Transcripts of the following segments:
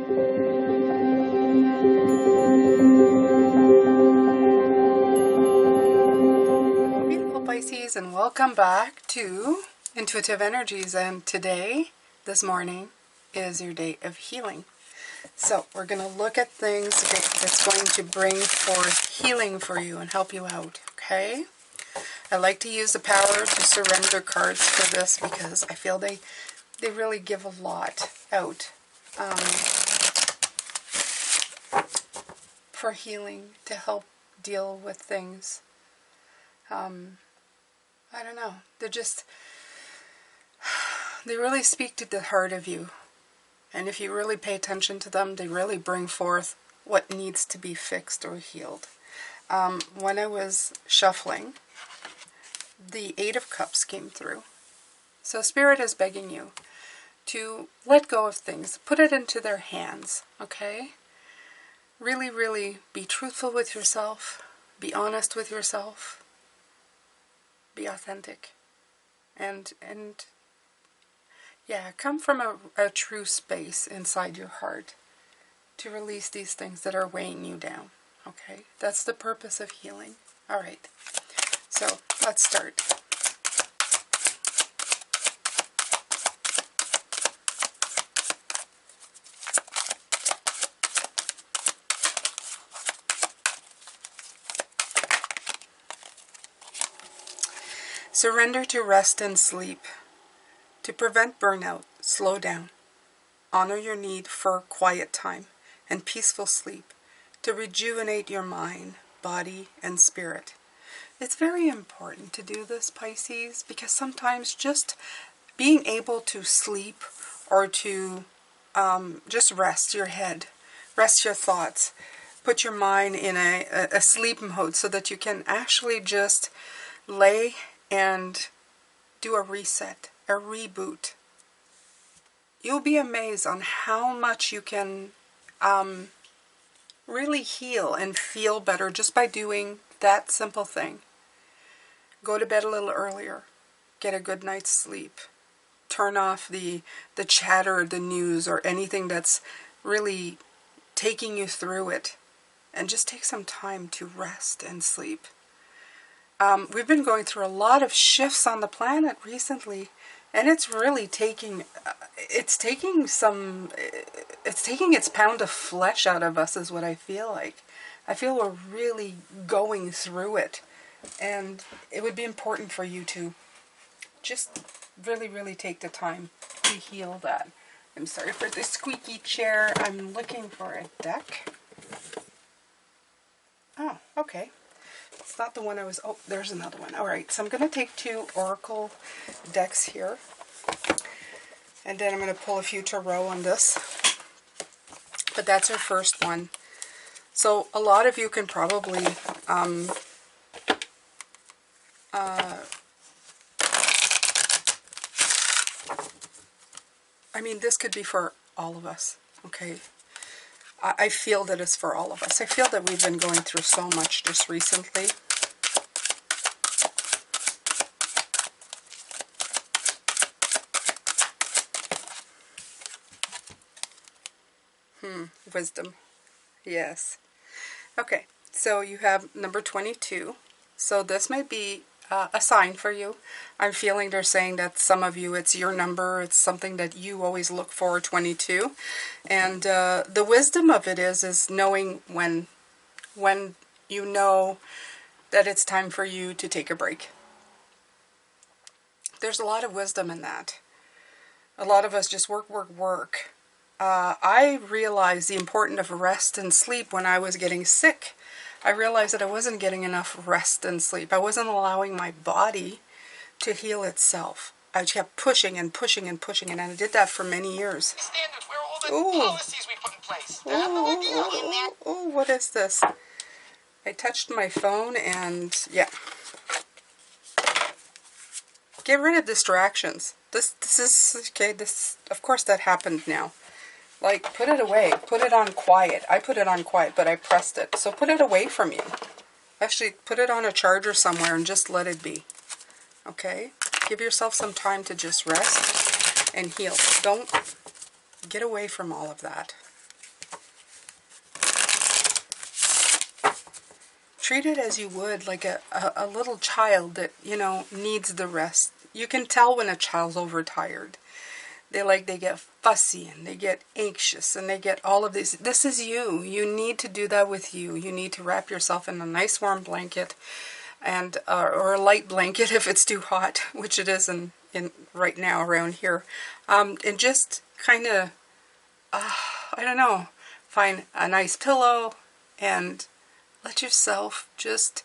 Beautiful Pisces, and welcome back to Intuitive Energies. And today, this morning, is your day of healing. So we're going to look at things that's going to bring forth healing for you and help you out, okay? I like to use the Power to Surrender cards for this because I feel they really give a lot out for healing, to help deal with things. I don't know. They really speak to the heart of you. And if you really pay attention to them, they really bring forth what needs to be fixed or healed. When I was shuffling, the Eight of Cups came through. So Spirit is begging you to let go of things. Put it into their hands, okay? Really, really be truthful with yourself. Be honest with yourself. Be authentic. And yeah, come from a true space inside your heart to release these things that are weighing you down. Okay? That's the purpose of healing. All right. So, let's start. Surrender to rest and sleep. To prevent burnout, slow down. Honor your need for quiet time and peaceful sleep to rejuvenate your mind, body, and spirit. It's very important to do this, Pisces, because sometimes just being able to sleep or to just rest your head, rest your thoughts, put your mind in a sleep mode so that you can actually just lay and do a reset, a reboot. You'll be amazed on how much you can really heal and feel better just by doing that simple thing. Go to bed a little earlier. Get a good night's sleep. Turn off the chatter, the news, or anything that's really taking you through it. And just take some time to rest and sleep. We've been going through a lot of shifts on the planet recently, and it's really taking its pound of flesh out of us, is what I feel like. I feel we're really going through it, and it would be important for you to just really, really take the time to heal that. I'm sorry for the squeaky chair. I'm looking for a deck. Oh, okay. It's not the one I was... Oh, there's another one. Alright, so I'm going to take 2 oracle decks here. And then I'm going to pull a few tarot on this. But that's our first one. So a lot of you can probably... I mean, this could be for all of us, okay? I feel that it's for all of us. I feel that we've been going through so much just recently. Wisdom. Yes. Okay, so you have number 22. So this may be a sign for you. I'm feeling they're saying that some of you, it's your number. It's something that you always look for, 22. And the wisdom of it is knowing when you know that it's time for you to take a break. There's a lot of wisdom in that. A lot of us just work. I realized the importance of rest and sleep when I was getting sick. I realized that I wasn't getting enough rest and sleep. I wasn't allowing my body to heal itself. I kept pushing and pushing and pushing, and I did that for many years. Standards where all the policies we put in place. Oh, what is this? I touched my phone and yeah. Get rid of distractions. This is okay. This, of course, that happened now. Like, put it away. Put it on quiet. I put it on quiet, but I pressed it. So put it away from you. Actually, put it on a charger somewhere and just let it be. Okay? Give yourself some time to just rest and heal. Don't get away from all of that. treat it as you would like a little child that, you know, needs the rest. You can tell when a child's overtired. They get fussy and they get anxious and they get all of these. This is you. You need to do that with you. You need to wrap yourself in a nice warm blanket, and or a light blanket if it's too hot, which it is in right now around here, and just kind of, I don't know, find a nice pillow and let yourself just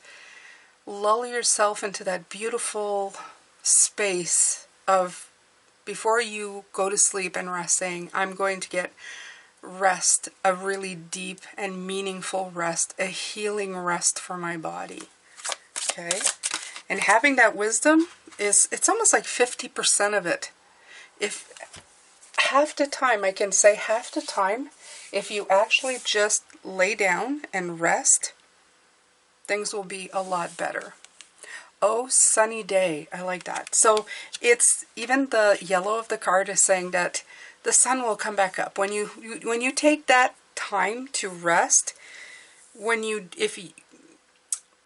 lull yourself into that beautiful space of, before you go to sleep and rest, saying, I'm going to get rest, a really deep and meaningful rest, a healing rest for my body. Okay? And having that wisdom it's almost like 50% of it. If half the time, I can say half the time, if you actually just lay down and rest, things will be a lot better. Oh, sunny day. I like that. So it's, even the yellow of the card is saying that the sun will come back up. When you take that time to rest,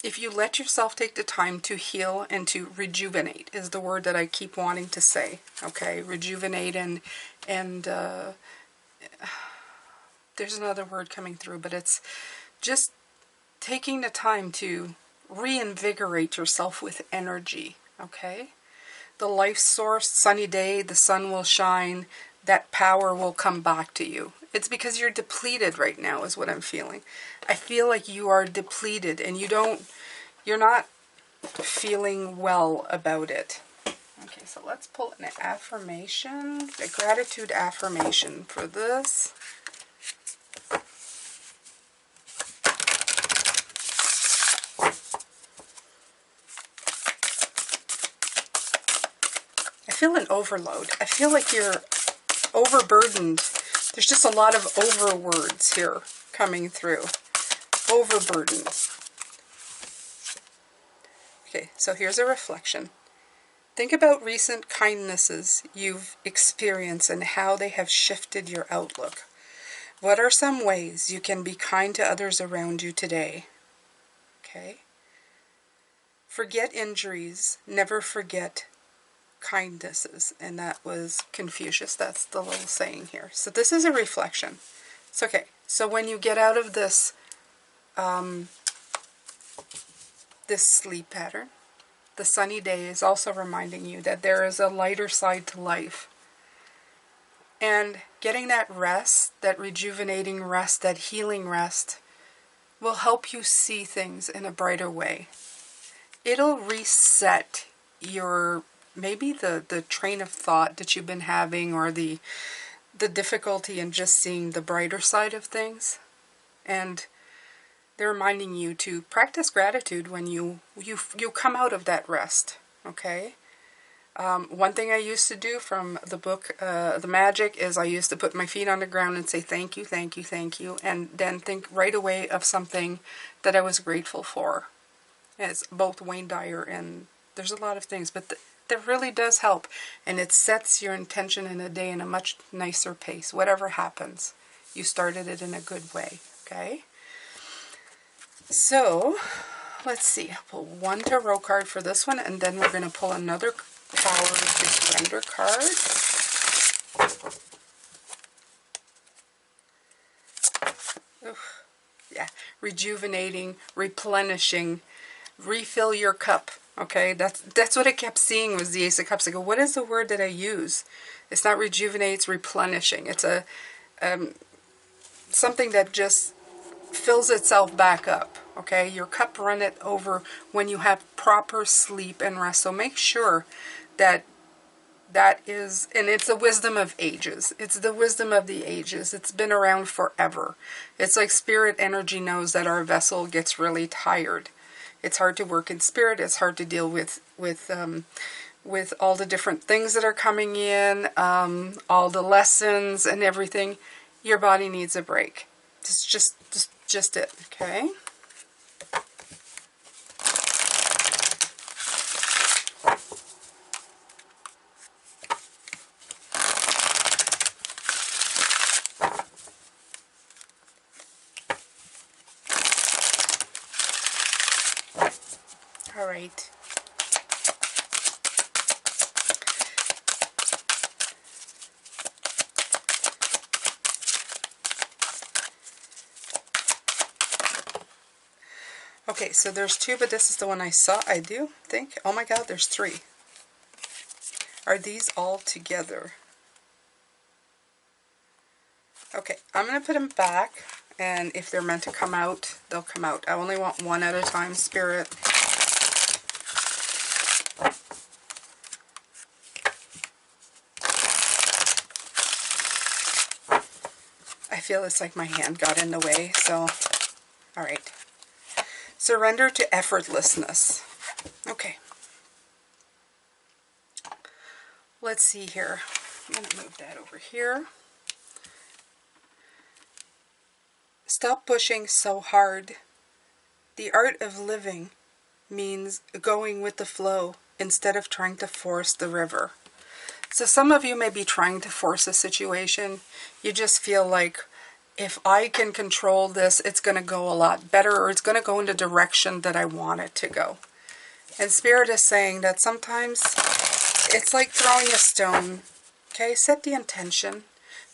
if you let yourself take the time to heal and to rejuvenate, is the word that I keep wanting to say. Okay, rejuvenate and there's another word coming through, but it's just taking the time to reinvigorate yourself with energy. Okay, the life source, sunny day, the sun will shine, that power will come back to you. It's because you're depleted right now is what I'm feeling. I feel like you are depleted and you're not feeling well about it. Okay, so let's pull an affirmation, a gratitude affirmation for this. I feel an overload. I feel like you're overburdened. There's just a lot of overwords here coming through. Overburdened. Okay, so here's a reflection. Think about recent kindnesses you've experienced and how they have shifted your outlook. What are some ways you can be kind to others around you today? Okay. Forget injuries, never forget kindnesses. And that was Confucius. That's the little saying here. So this is a reflection. It's okay. So when you get out of this this sleep pattern, the sunny day is also reminding you that there is a lighter side to life. And getting that rest, that rejuvenating rest, that healing rest, will help you see things in a brighter way. It'll reset your, maybe the train of thought that you've been having, or the difficulty in just seeing the brighter side of things. And they're reminding you to practice gratitude when you come out of that rest, okay? One thing I used to do from the book, The Magic, is I used to put my feet on the ground and say thank you, thank you, thank you, and then think right away of something that I was grateful for. It's both Wayne Dyer and there's a lot of things, but that really does help, and it sets your intention in a day in a much nicer pace. Whatever happens, you started it in a good way, okay? So, let's see. I'll pull one tarot card for this one, and then we're going to pull another Power to Surrender card. Oof. Yeah, rejuvenating, replenishing, refill your cup. Okay, that's what I kept seeing was the Ace of Cups. I go, what is the word that I use? It's not rejuvenate, it's replenishing. It's a something that just fills itself back up. Okay, your cup runneth over when you have proper sleep and rest. So make sure that is, and it's the wisdom of ages. It's the wisdom of the ages. It's been around forever. It's like spirit energy knows that our vessel gets really tired. It's hard to work in spirit. It's hard to deal with all the different things that are coming in, all the lessons and everything. Your body needs a break. It's just it, okay? All right. Okay, so there's two, but this is the one I saw. I do think. Oh my God, there's three. Are these all together? Okay, I'm going to put them back, and if they're meant to come out, they'll come out. I only want one at a time, Spirit. I feel it's like my hand got in the way, so, all right. Surrender to effortlessness. Okay. Let's see here. I'm going to move that over here. Stop pushing so hard. The art of living means going with the flow instead of trying to force the river. So some of you may be trying to force a situation. You just feel like, if I can control this, it's going to go a lot better, or it's going to go in the direction that I want it to go. And Spirit is saying that sometimes it's like throwing a stone. Okay, set the intention.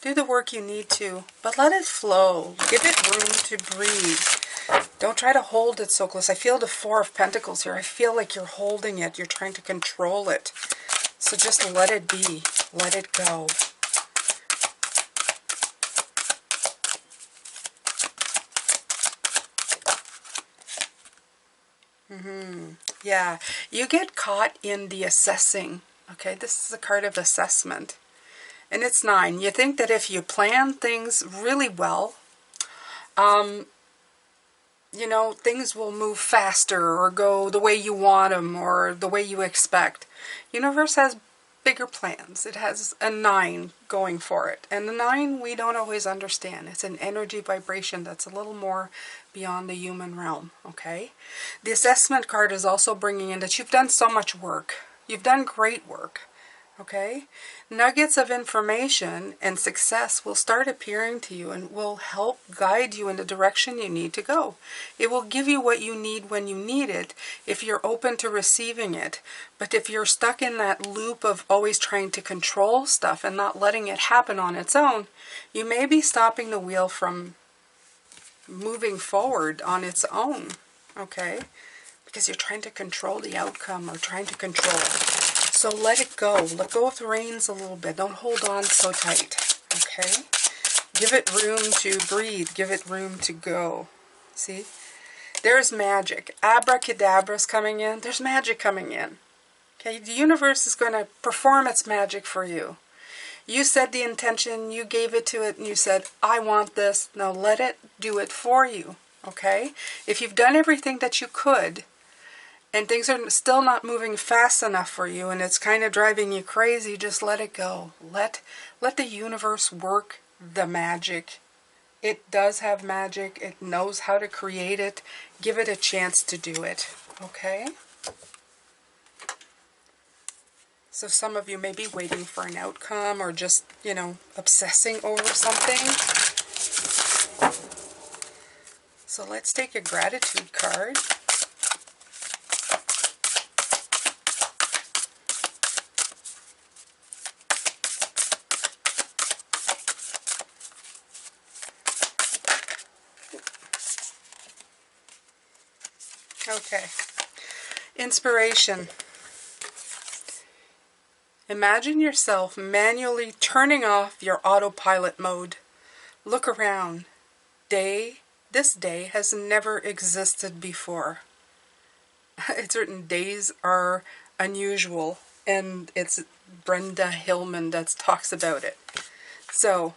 Do the work you need to, but let it flow. Give it room to breathe. Don't try to hold it so close. I feel the Four of Pentacles here. I feel like you're holding it. You're trying to control it. So just let it be. Let it go. Yeah, you get caught in the assessing. Okay, this is a card of assessment. And it's 9. You think that if you plan things really well, you know, things will move faster or go the way you want them or the way you expect. Universe has bigger plans. It has a 9 going for it. And the 9 we don't always understand. It's an energy vibration that's a little more beyond the human realm, okay? The assessment card is also bringing in that you've done so much work. You've done great work, okay? Nuggets of information and success will start appearing to you and will help guide you in the direction you need to go. It will give you what you need when you need it if you're open to receiving it. But if you're stuck in that loop of always trying to control stuff and not letting it happen on its own, you may be stopping the wheel from moving forward on its own, okay? Because you're trying to control the outcome or trying to control. So let it go. Let go of the reins a little bit. Don't hold on so tight, okay? Give it room to breathe. Give it room to go. See? There's magic. Abracadabra's coming in. There's magic coming in. Okay? The universe is going to perform its magic for you. You said the intention, you gave it to it, and you said, I want this. Now let it do it for you, okay? If you've done everything that you could, and things are still not moving fast enough for you, and it's kind of driving you crazy, just let it go. Let the universe work the magic. It does have magic. It knows how to create it. Give it a chance to do it, okay? So some of you may be waiting for an outcome or just, you know, obsessing over something. So let's take a gratitude card. Okay. Inspiration. Imagine yourself manually turning off your autopilot mode. Look around. This day has never existed before. It's written, days are unusual, and it's Brenda Hillman that talks about it. So,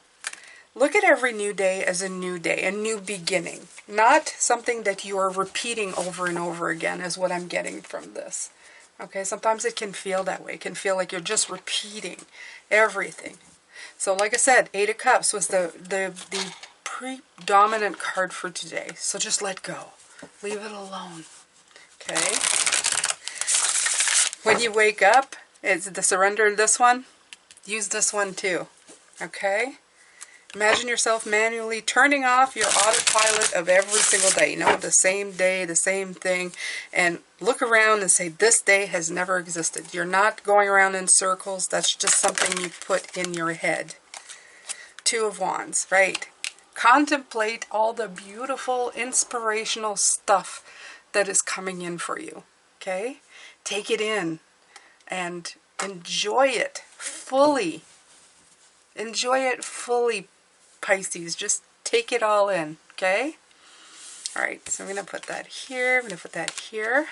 look at every new day as a new day, a new beginning. Not something that you are repeating over and over again is what I'm getting from this. Okay, sometimes it can feel that way. It can feel like you're just repeating everything. So like I said, 8 of Cups was the predominant card for today. So just let go. Leave it alone. Okay? When you wake up, it's the surrender in this one. Use this one too. Okay? Imagine yourself manually turning off your autopilot of every single day. You know, the same day, the same thing. And look around and say, this day has never existed. You're not going around in circles. That's just something you put in your head. Two of Wands, right? Contemplate all the beautiful, inspirational stuff that is coming in for you. Okay? Take it in and enjoy it fully. Enjoy it fully, Pisces. Just take it all in, okay? All right, so I'm going to put that here. I'm going to put that here.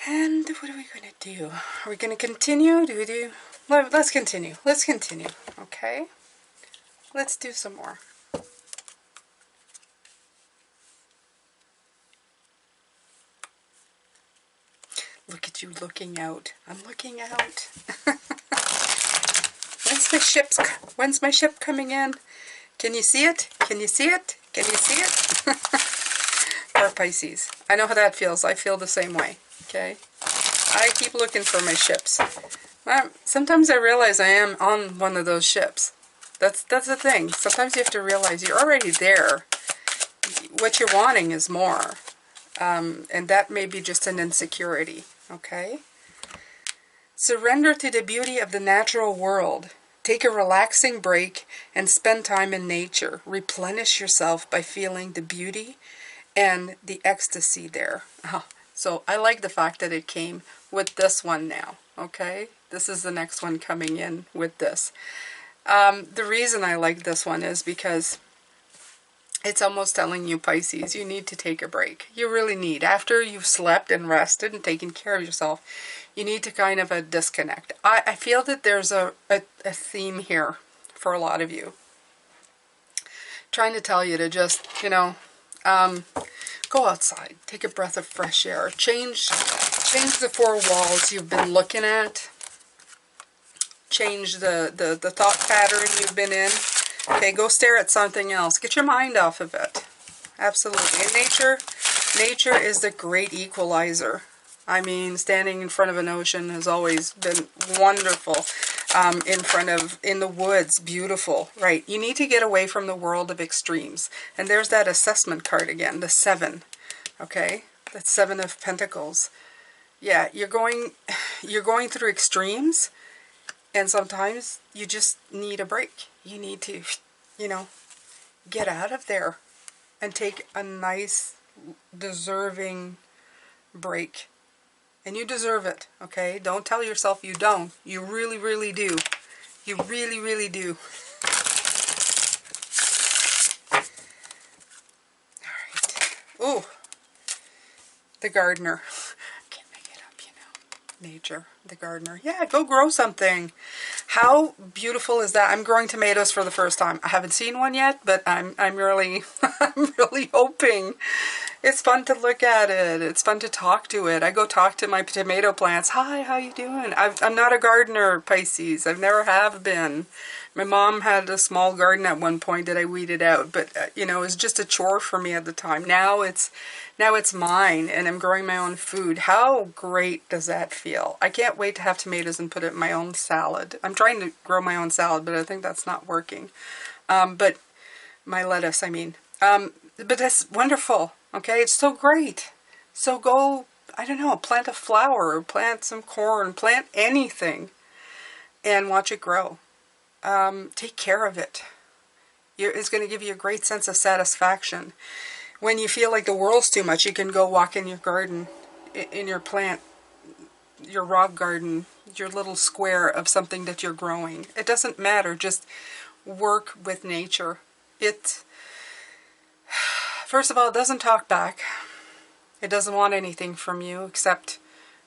And what are we going to do? Are we going to continue? Let's continue. Let's continue, okay? Let's do some more. Look at you looking out. I'm looking out. When's my ship coming in? Can you see it? Can you see it? Can you see it? Or Pisces. I know how that feels. I feel the same way. Okay? I keep looking for my ships. Sometimes I realize I am on one of those ships. That's the thing. Sometimes you have to realize you're already there. What you're wanting is more. And that may be just an insecurity. Okay? Surrender to the beauty of the natural world. Take a relaxing break and spend time in nature. Replenish yourself by feeling the beauty and the ecstasy there. So I like the fact that it came with this one now. Okay? This is the next one coming in with this. The reason I like this one is because it's almost telling you, Pisces, you need to take a break. You really need. After you've slept and rested and taken care of yourself, you need to kind of disconnect. I feel that there's a theme here for a lot of you. Trying to tell you to just, you know, go outside. Take a breath of fresh air. Change the four walls you've been looking at. Change the thought pattern you've been in. Okay, go stare at something else. Get your mind off of it. Absolutely. And nature is the great equalizer. I mean, standing in front of an ocean has always been wonderful. In the woods, beautiful. Right. You need to get away from the world of extremes. And there's that assessment card again, the 7. Okay? That's 7 of Pentacles. Yeah, you're going through extremes. And sometimes you just need a break. You need to, you know, get out of there and take a nice, deserving break. And you deserve it, okay? Don't tell yourself you don't. You really, really do. You really, really do. All right. Ooh, the gardener. Can't make it up, you know. Nature, the gardener. Yeah, go grow something. How beautiful is that? I'm growing tomatoes for the first time. I haven't seen one yet, but I'm really I'm really hoping. It's fun to look at it. It's fun to talk to it. I go talk to my tomato plants. Hi, how you doing? I'm not a gardener, Pisces. I've never have been. My mom had a small garden at one point that I weeded out, but you know, it was just a chore for me at the time. Now it's mine, and I'm growing my own food. How great does that feel? I can't wait to have tomatoes and put it in my own salad. I'm trying to grow my own salad, but I think that's not working. But my lettuce, I mean. But that's wonderful. Okay, it's so great. So go, I don't know, plant a flower, plant some corn, plant anything, and watch it grow. Take care of it. It's going to give you a great sense of satisfaction. When you feel like the world's too much, you can go walk in your garden, in your plant, your rock garden, your little square of something that you're growing. It doesn't matter. Just work with nature. First of all, it doesn't talk back. It doesn't want anything from you except,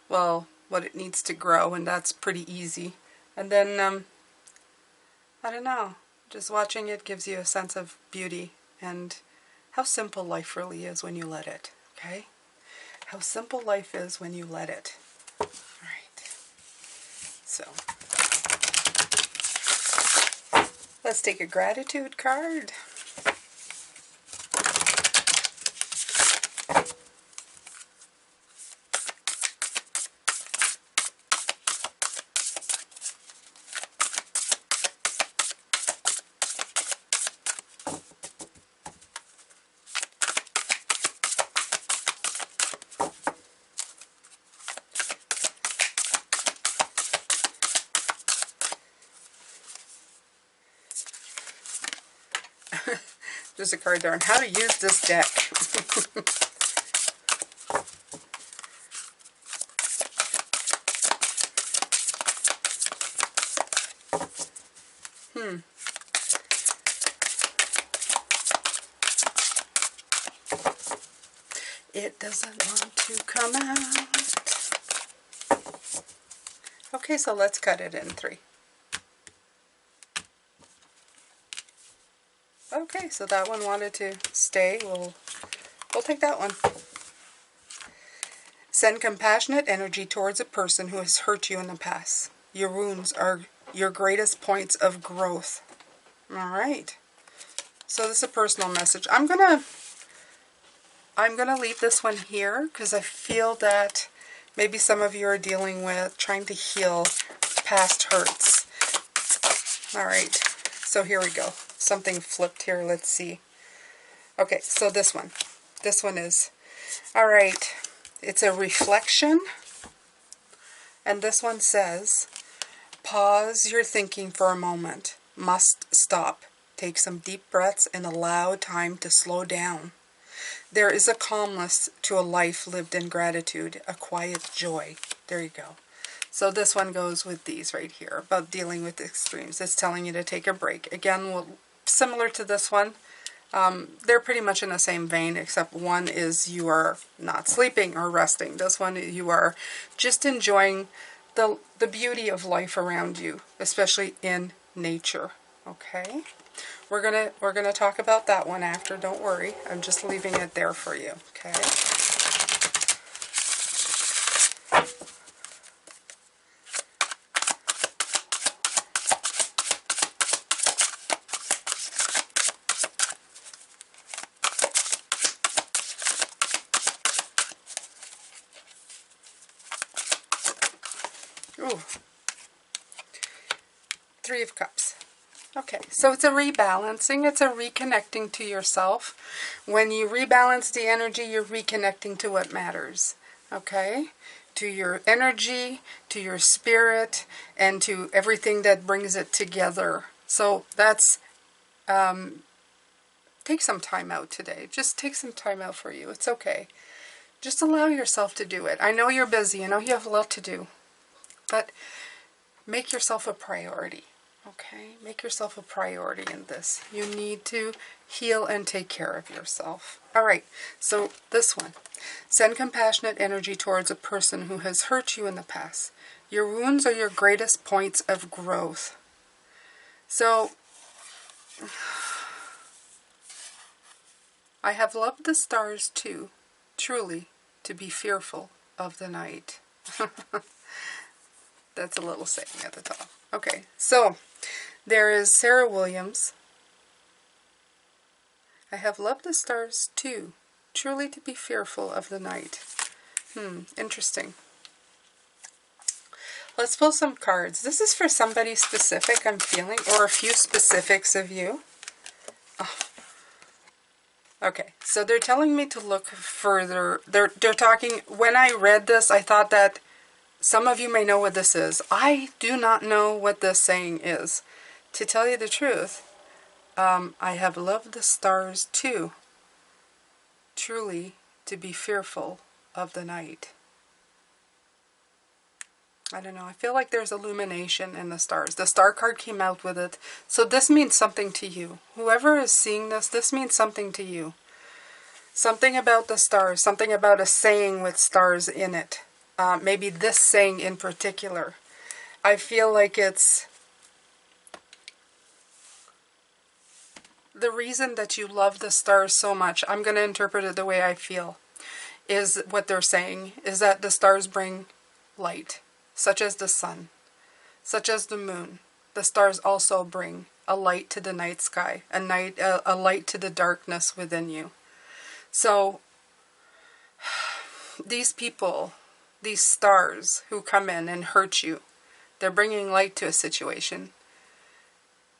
well, what it needs to grow, and that's pretty easy. And then, I don't know, just watching it gives you a sense of beauty and how simple life really is when you let it, okay? How simple life is when you let it. All right. So, let's take a gratitude card. There's a card there on how to use this deck. It doesn't want to come out. Okay, so let's cut it in 3. Okay, so that one wanted to stay. We'll take that one. Send compassionate energy towards a person who has hurt you in the past. Your wounds are your greatest points of growth. All right. So this is a personal message. I'm gonna leave this one here because I feel that maybe some of you are dealing with trying to heal past hurts. All right. So here we go. Something flipped here. Let's see. Okay, so this one is, all right, it's a reflection, and this one says, pause your thinking for a moment. Must stop. Take some deep breaths and allow time to slow down. There is a calmness to a life lived in gratitude, a quiet joy. There you go. So this one goes with these right here, about dealing with extremes. It's telling you to take a break. Again, similar to this one, they're pretty much in the same vein, except one is you are not sleeping or resting. This one, you are just enjoying the beauty of life around you, especially in nature. Okay? We're gonna talk about that one after, don't worry. I'm just leaving it there for you. Okay? Ooh. 3 of Cups. Okay, so it's a rebalancing. It's a reconnecting to yourself. When you rebalance the energy, you're reconnecting to what matters. Okay? To your energy, to your spirit, and to everything that brings it together. So that's, take some time out today. Just take some time out for you. It's okay. Just allow yourself to do it. I know you're busy. I know you have a lot to do. But make yourself a priority. Okay? Make yourself a priority in this. You need to heal and take care of yourself. All right. So this one. Send compassionate energy towards a person who has hurt you in the past. Your wounds are your greatest points of growth. So, I have loved the stars too, truly, to be fearful of the night. That's a little saying at the top. Okay, so there is Sarah Williams. I have loved the stars too, truly to be fearful of the night. Interesting. Let's pull some cards. This is for somebody specific I'm feeling, or a few specifics of you. Oh. Okay, so they're telling me to look further. They're talking, when I read this, I thought that some of you may know what this is. I do not know what this saying is. To tell you the truth, I have loved the stars too, truly to be fearful of the night. I don't know. I feel like there's illumination in the stars. The star card came out with it. So this means something to you. Whoever is seeing this, this means something to you. Something about the stars. Something about a saying with stars in it. Maybe this saying in particular. I feel like it's the reason that you love the stars so much. I'm going to interpret it the way I feel. Is what they're saying. Is that the stars bring light. Such as the sun. Such as the moon. The stars also bring a light to the night sky. A light to the darkness within you. So, these people, these stars who come in and hurt you, they're bringing light to a situation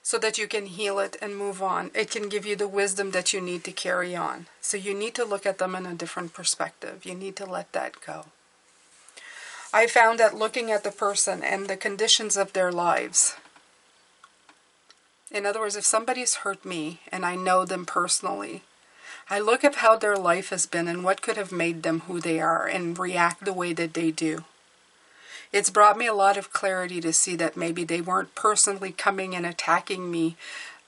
so that you can heal it and move on. It can give you the wisdom that you need to carry on. So you need to look at them in a different perspective. You need to let that go. I found that looking at the person and the conditions of their lives, In other words, if somebody's hurt me and I know them personally, I look at how their life has been and what could have made them who they are and react the way that they do. It's brought me a lot of clarity to see that maybe they weren't personally coming and attacking me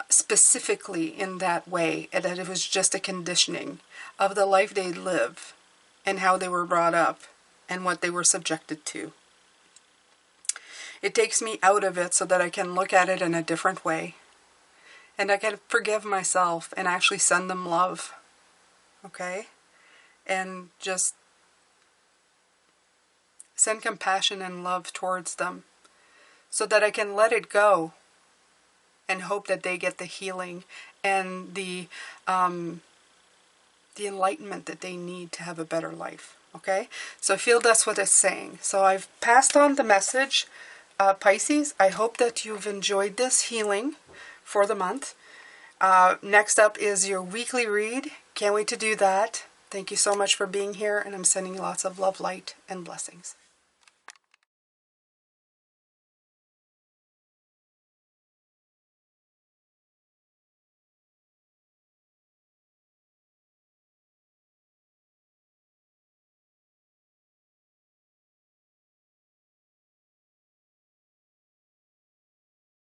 specifically in that way, and that it was just a conditioning of the life they live and how they were brought up and what they were subjected to. It takes me out of it so that I can look at it in a different way. And I can forgive myself and actually send them love. Okay? And just send compassion and love towards them so that I can let it go and hope that they get the healing and the enlightenment that they need to have a better life. Okay? So I feel that's what it's saying. So I've passed on the message, Pisces. I hope that you've enjoyed this healing for the month. Next up is your weekly read. Can't wait to do that. Thank you so much for being here, and I'm sending lots of love, light, and blessings.